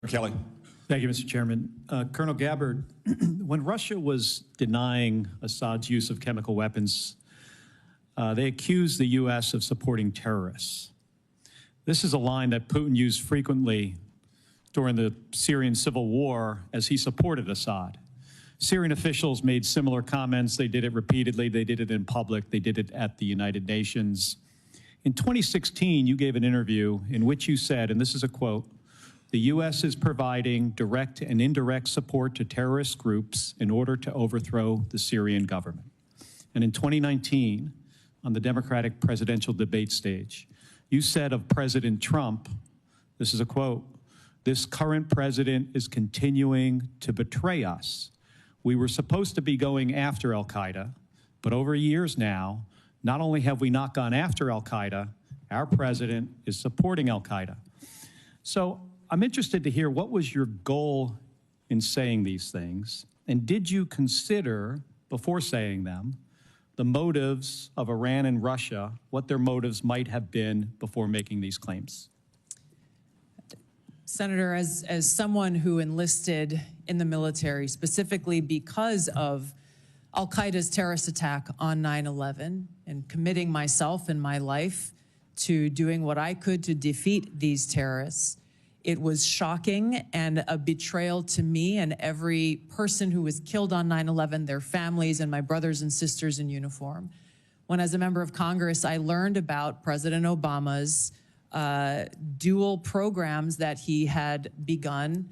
Kelly. Thank you, Mr. Chairman. Colonel Gabbard, when Russia was denying Assad's use of chemical weapons, they accused the U.S. of supporting terrorists. This is a line that Putin used frequently during the Syrian civil war as he supported Assad. Syrian officials made similar comments. They did it repeatedly. They did it in public. They did it at the United Nations. In 2016, you gave an interview in which you said, and this is a quote, "The U.S. is providing direct and indirect support to terrorist groups in order to overthrow the Syrian government." And in 2019, on the Democratic presidential debate stage, you said of President Trump, this is a quote, "This current president is continuing to betray us. We were supposed to be going after al-Qaeda, but over years now, not only have we not gone after al-Qaeda, our president is supporting al-Qaeda." So I'm interested to hear, what was your goal in saying these things? And did you consider, before saying them, the motives of Iran and Russia, what their motives might have been before making these claims? Senator, as someone who enlisted in the military specifically because of al-Qaeda's terrorist attack on 9/11 and committing myself and my life to doing what I could to defeat these terrorists, it was shocking and a betrayal to me and every person who was killed on 9/11, their families and my brothers and sisters in uniform. When, as a member of Congress, I learned about President Obama's dual programs that he had begun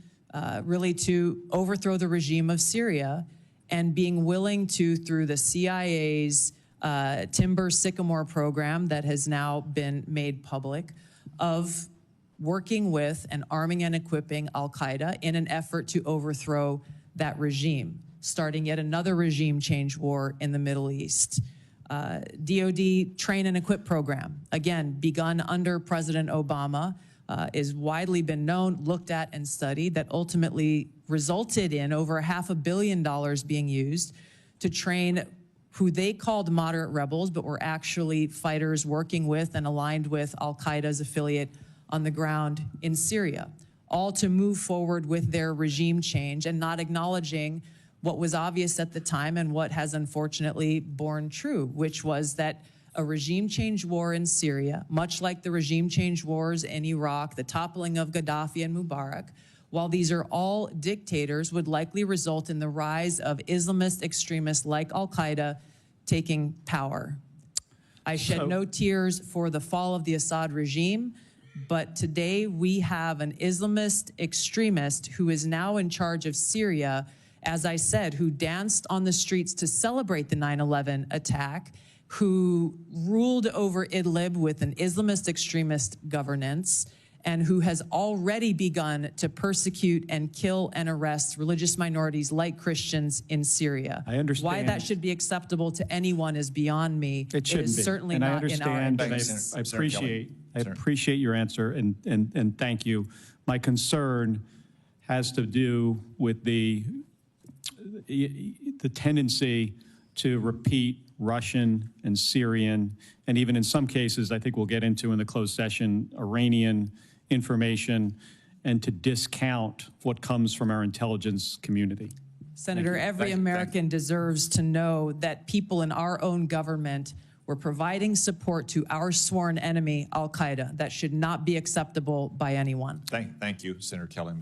really to overthrow the regime of Syria, and being willing to, through the CIA's Timber Sycamore program that has now been made public, of working with and arming and equipping al-Qaeda in an effort to overthrow that regime, starting yet another regime change war in the Middle East. DoD Train and Equip program, again, begun under President Obama, is widely been known, looked at, and studied, that ultimately resulted in over $500 million being used to train who they called moderate rebels, but were actually fighters working with and aligned with al-Qaeda's affiliate on the ground in Syria, all to move forward with their regime change and not acknowledging what was obvious at the time and what has unfortunately borne true, which was that a regime change war in Syria, much like the regime change wars in Iraq, the toppling of Gaddafi and Mubarak, while these are all dictators, would likely result in the rise of Islamist extremists like al-Qaeda taking power. I shed no tears for the fall of the Assad regime, but today we have an Islamist extremist who is now in charge of Syria, as I said, who danced on the streets to celebrate the 9/11 attack, who ruled over Idlib with an Islamist extremist governance, and who has already begun to persecute and kill and arrest religious minorities like Christians in Syria. I understand. Why that should be acceptable to anyone is beyond me. It shouldn't is be. certainly and not I understand, in our interest. I appreciate your answer, and thank you. My concern has to do with the tendency to repeat Russian and Syrian, and even in some cases, I think we'll get into in the closed session, Iranian information, and to discount what comes from our intelligence community. Senator, every American deserves to know that people in our own government were providing support to our sworn enemy, al-Qaeda. That should not be acceptable by anyone. Thank you, Senator Kelly.